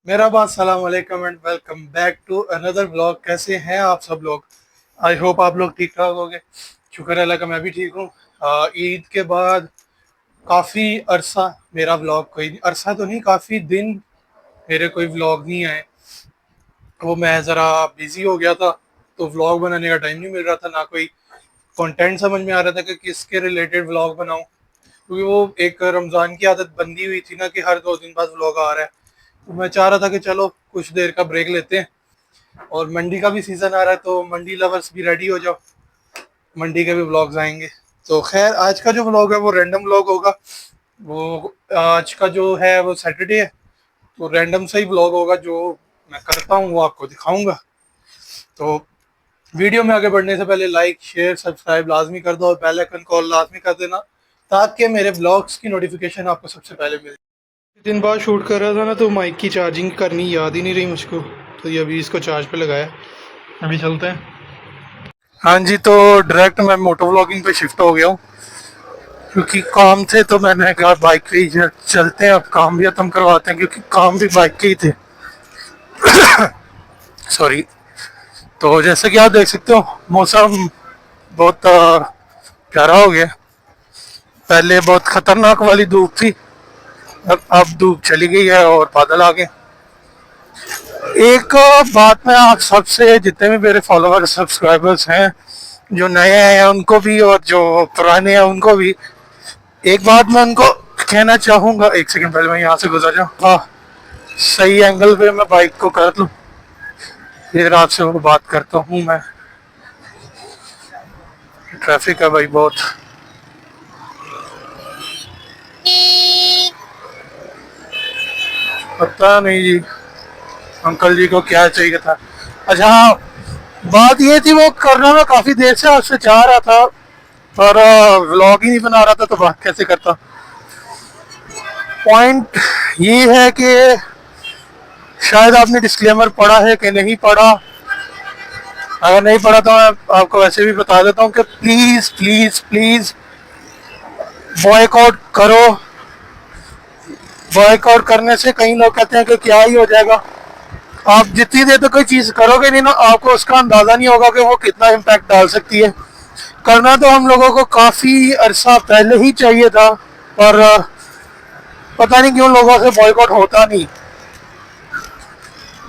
मेरा बात सलाम वालेकुम and welcome back to another blog. कैसे हैं आप सब लोग? आई होप आप लोग ठीक ठाक होंगे। शुक्र है अल्लाह का, मैं भी ठीक हूँ। ईद के बाद काफ़ी अरसा मेरा व्लॉग, कोई अरसा तो नहीं, काफ़ी दिन मेरे कोई व्लॉग नहीं आए। वो मैं ज़रा बिज़ी हो गया था, तो व्लॉग बनाने का टाइम नहीं मिल रहा था, ना कोई कंटेंट समझ में आ रहा था कि किसके रिलेटेड व्लॉग बनाऊं। क्योंकि वो एक रमज़ान की आदत बंदी हुई थी ना कि हर 2 दिन बाद व्लॉग आ रहा है। तो मैं चाह रहा था कि चलो कुछ देर का ब्रेक लेते हैं, और मंडी का भी सीज़न आ रहा है, तो मंडी लवर्स भी रेडी हो जाओ, मंडी के भी व्लॉग्स आएंगे। तो खैर, आज का जो व्लॉग है वो रैंडम व्लॉग होगा। वो आज का जो है वो सैटरडे है, तो रैंडम सा ही व्लॉग होगा। जो मैं करता हूँ वो आपको दिखाऊंगा। तो वीडियो में आगे बढ़ने से पहले लाइक शेयर सब्सक्राइब लाजमी कर दो, और बेल आइकन कॉल लाजमी कर देना, ताकि मेरे ब्लॉग्स की नोटिफिकेशन आपको सबसे पहले मिले। दिन बाद शूट कर रहा था ना, तो माइक की चार्जिंग करनी याद ही नहीं रही मुझको, तो ये अभी इसको चार्ज पे लगाया। अभी चलते हैं। हाँ जी, तो डायरेक्ट मैं मोटो व्लॉगिंग पे शिफ्ट हो गया हूँ, क्योंकि काम थे तो मैंने कहा बाइक पे ही चलते हैं। अब काम भी खत्म करवाते हैं, क्योंकि काम भी बाइक के ही थे। सॉरी। तो जैसे कि आप देख सकते हो, मौसम बहुत प्यारा हो गया। पहले बहुत खतरनाक वाली धूप थी, अब धूप चली गई है और बादल आ गए। एक बात मैं आप सबसे, जितने भी मेरे फॉलोअर्स सब्सक्राइबर्स हैं, जो नए हैं उनको भी और जो पुराने हैं उनको भी, एक बात मैं उनको कहना चाहूँगा। एक सेकंड, पहले मैं यहाँ से गुजर जाऊँ। हाँ, सही एंगल पे मैं बाइक को कर लूँ, फिर आपसे वो बात करता हूँ मैं। ट्रैफिक है भाई बहुत। पता नहीं जी, अंकल जी को क्या चाहिए था। अच्छा हाँ, बात ये थी, वो करना मैं काफ़ी देर से आपसे चाह रहा था, पर व्लॉग ही नहीं बना रहा था, तो बात कैसे करता। पॉइंट ये है कि शायद आपने डिस्क्लेमर पढ़ा है कि नहीं पढ़ा। अगर नहीं पढ़ा तो मैं आपको वैसे भी बता देता हूँ कि प्लीज़ प्लीज़ प्लीज़ बॉयकॉट करो। बॉयकॉट करने से कई लोग कहते हैं कि क्या ही हो जाएगा। आप जितनी देर तक कोई चीज़ करोगे नहीं ना, आपको उसका अंदाज़ा नहीं होगा कि वो कितना इम्पैक्ट डाल सकती है। करना तो हम लोगों को काफ़ी अरसा पहले ही चाहिए था, पर पता नहीं क्यों लोगों से बॉयकॉट होता नहीं।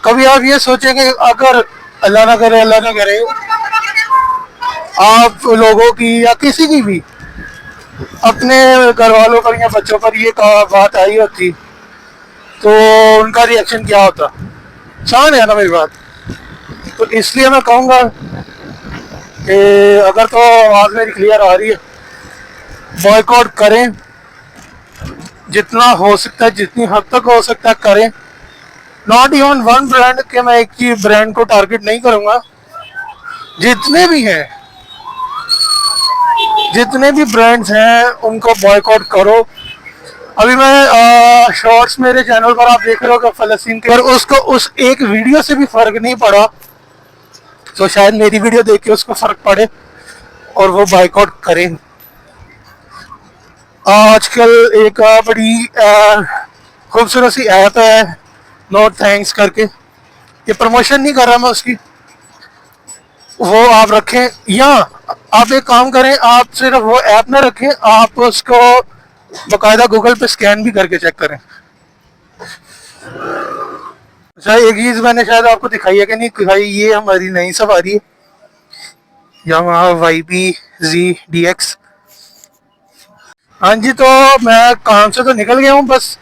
कभी आप ये सोचें कि अगर अल्लाह ना करे आप लोगों की या किसी की भी, अपने घर वालों पर या बच्चों पर ये बात आई होती, तो उनका रिएक्शन क्या होता। समझ है ना मेरी बात? तो इसलिए मैं कहूँगा कि अगर तो आवाज़ मेरी क्लियर आ रही है, बॉयकॉट करें। जितना हो सकता है, जितनी हद तक हो सकता है करें। नॉट इवन वन ब्रांड के, मैं एक ही ब्रांड को टारगेट नहीं करूँगा। जितने भी हैं, जितने भी ब्रांड्स हैं उनको बॉयकॉट करो। अभी मैं शॉर्ट्स मेरे चैनल पर आप देख रहे हो कि फलस्तीन के, पर उसको उस एक वीडियो से भी फर्क नहीं पड़ा, तो शायद मेरी वीडियो देख के उसको फर्क पड़े और वो बाइकआउट करें। आजकल एक बड़ी खूबसूरत सी ऐप है, नोट थैंक्स करके। ये प्रमोशन नहीं कर रहा मैं उसकी, वो आप रखें, या आप एक काम करें, आप सिर्फ वो ऐप ना रखें, आप उसको बाकायदा गूगल पे स्कैन भी करके चेक करें। अच्छा, एक चीज़ मैंने शायद आपको दिखाई है कि नहीं दिखाई, ये हमारी नई सवारी है, यामाहा YB-Z-DX। हाँ जी, तो मैं काम से तो निकल गया हूँ, बस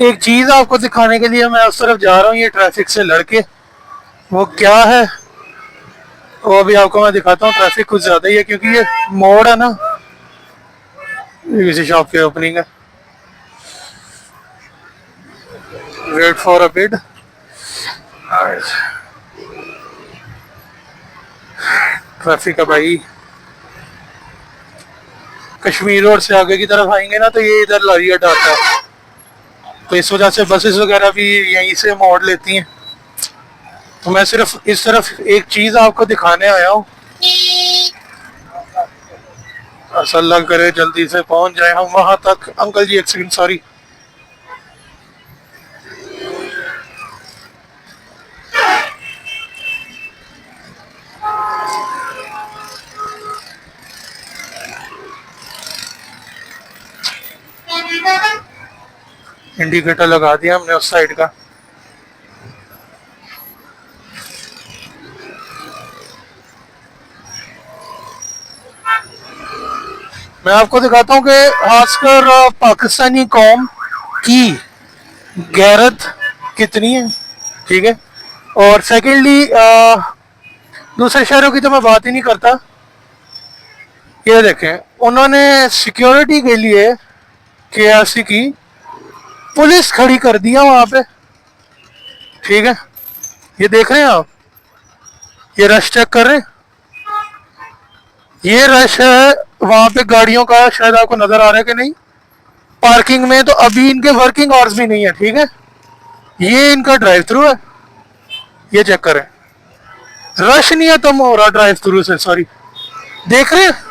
एक चीज़ आपको दिखाने के लिए मैं उस तरफ जा रहा हूँ, ये ट्रैफिक से लड़के। वो क्या है वो अभी आपको मैं दिखाता हूँ। ट्रैफिक कुछ ज़्यादा ही है, क्योंकि ये मोड़ है ना, किसी शॉप की ओपनिंग है। Wait for a bit. Traffic है भाई। कश्मीर रोड से आगे की तरफ आएंगे ना, तो ये इधर लारी अड्डा आता है, तो इस वजह से बसेस वगैरह भी यहीं से मोड़ लेती हैं। तो मैं सिर्फ इस तरफ एक चीज़ आपको दिखाने आया हूँ। अल्लाह करे जल्दी से पहुंच जाए हम वहां तक। अंकल जी एक सेकंड, सॉरी। इंडिकेटर लगा दिया हमने उस साइड का। मैं आपको दिखाता हूँ कि खासकर पाकिस्तानी कौम की गैरत कितनी है, ठीक है। और सेकेंडली दूसरे शहरों की तो मैं बात ही नहीं करता। ये देखें, उन्होंने सिक्योरिटी के लिए केआरसी की पुलिस खड़ी कर दिया वहां पे, ठीक है। ये देख रहे हैं आप, ये रश चेक कर रहे हैं, ये रश है वहां पे गाड़ियों का, शायद आपको नजर आ रहा है कि नहीं। पार्किंग में तो अभी इनके वर्किंग आवर्स भी नहीं है, ठीक है। ये इनका ड्राइव थ्रू है, ये चेक करें, रश नहीं है, तुम हो रहा ड्राइव थ्रू से, सॉरी। देख रहे हैं,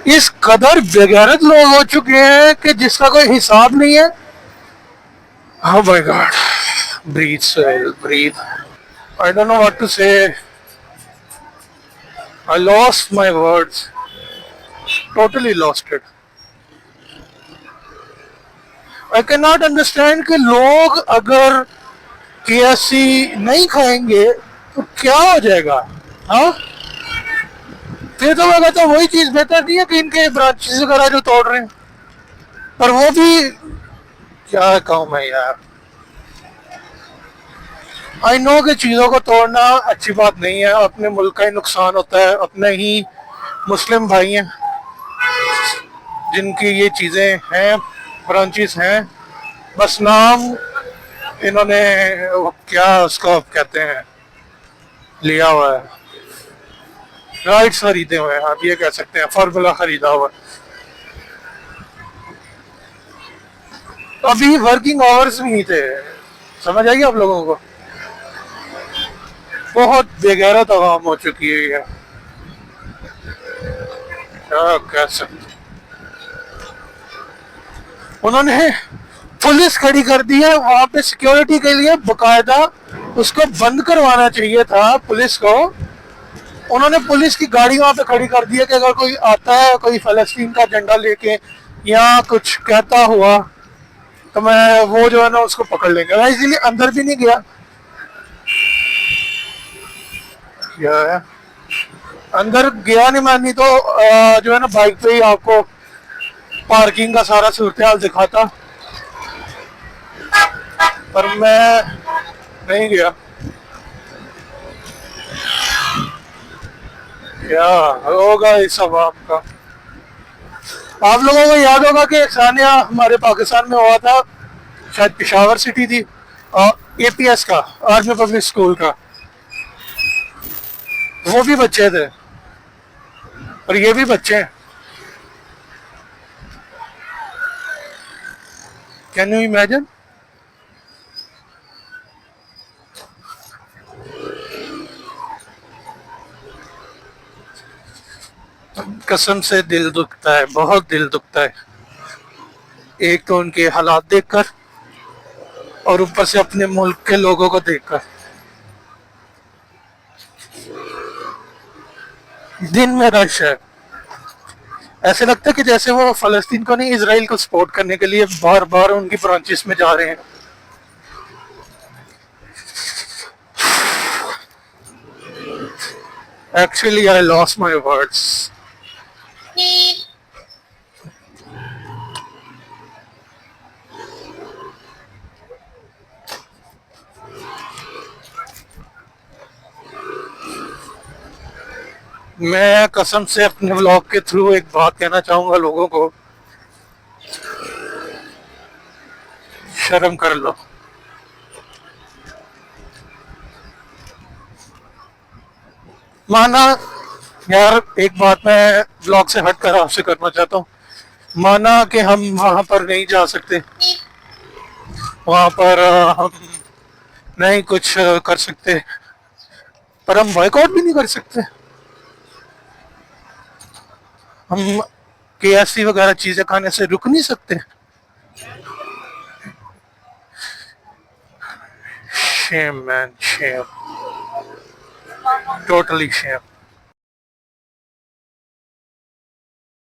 इस कदर बेगैरत लोग हो चुके हैं कि जिसका कोई हिसाब नहीं है। Oh my God, breathe, Sohail, breathe. I don't know what to say. I lost my words. Totally lost it. I cannot understand कि लोग अगर केएफसी नहीं खाएंगे तो क्या हो जाएगा, हाँ। फिर तो मैं कहता हूँ वही चीज बेहतर नहीं है कि इनके ब्रांचेस वगैरह जो तोड़ रहे हैं, पर वो भी क्या कहूँ मैं यार। आई नो कि चीज़ों को तोड़ना अच्छी बात नहीं है, अपने मुल्क का ही नुकसान होता है। अपने ही मुस्लिम भाई हैं जिनकी ये चीज़ें हैं, ब्रांचेस हैं, बस नाम इन्होंने क्या उसको कहते हैं लिया हुआ है, राइट्स खरीदे हुए हैं, आप ये कह सकते हैं, फॉर्मूला खरीदा हुआ। अभी वर्किंग आवर्स भी नहीं थे, समझ आएगी आप लोगों को। बहुत बेगैरत आवाम हो चुकी है ये, क्या कह सकते। उन्होंने पुलिस खड़ी कर दी है वहां पे सिक्योरिटी के लिए, बकायदा उसको बंद करवाना चाहिए था पुलिस को। उन्होंने पुलिस की गाड़ी वहां पे खड़ी कर दी है कि अगर कोई आता है कोई फलस्तीन का झंडा लेके या कुछ कहता हुआ तो मैं वो जो है ना उसको पकड़ लेंगे। मैं इसीलिए अंदर भी नहीं गया। क्या है, अंदर गया नहीं मैं, नहीं तो जो है ना बाइक पे ही आपको पार्किंग का सारा सूरत हाल दिखाता, पर मैं नहीं गया। क्या होगा इस सब आपका। आप लोगों को याद होगा कि सानिया हमारे पाकिस्तान में हुआ था, शायद पिशावर सिटी थी, और एपीएस का, आर्मी पब्लिक स्कूल का, वो भी बच्चे थे और ये भी बच्चे हैं। Can you imagine. कसम से दिल दुखता है, बहुत दिल दुखता है। एक तो उनके हालात देखकर और ऊपर से अपने मुल्क के लोगों को देखकर। दिन में रश है, ऐसे लगता है कि जैसे वो फलस्तीन को नहीं, इजराइल को सपोर्ट करने के लिए बार बार उनकी ब्रांचेस में जा रहे हैं। Actually I lost my words. मैं कसम से अपने व्लॉग के थ्रू एक बात कहना चाहूंगा लोगों को, शर्म कर लो। माना यार, एक बात मैं व्लॉग से हट कर आपसे करना चाहता हूँ। माना कि हम वहां पर नहीं जा सकते, वहां पर हम नहीं कुछ कर सकते, पर हम बॉयकॉट भी नहीं कर सकते। हम केएफसी वगैरह चीजें खाने से रुक नहीं सकते। Shame man, shame, totally Shem.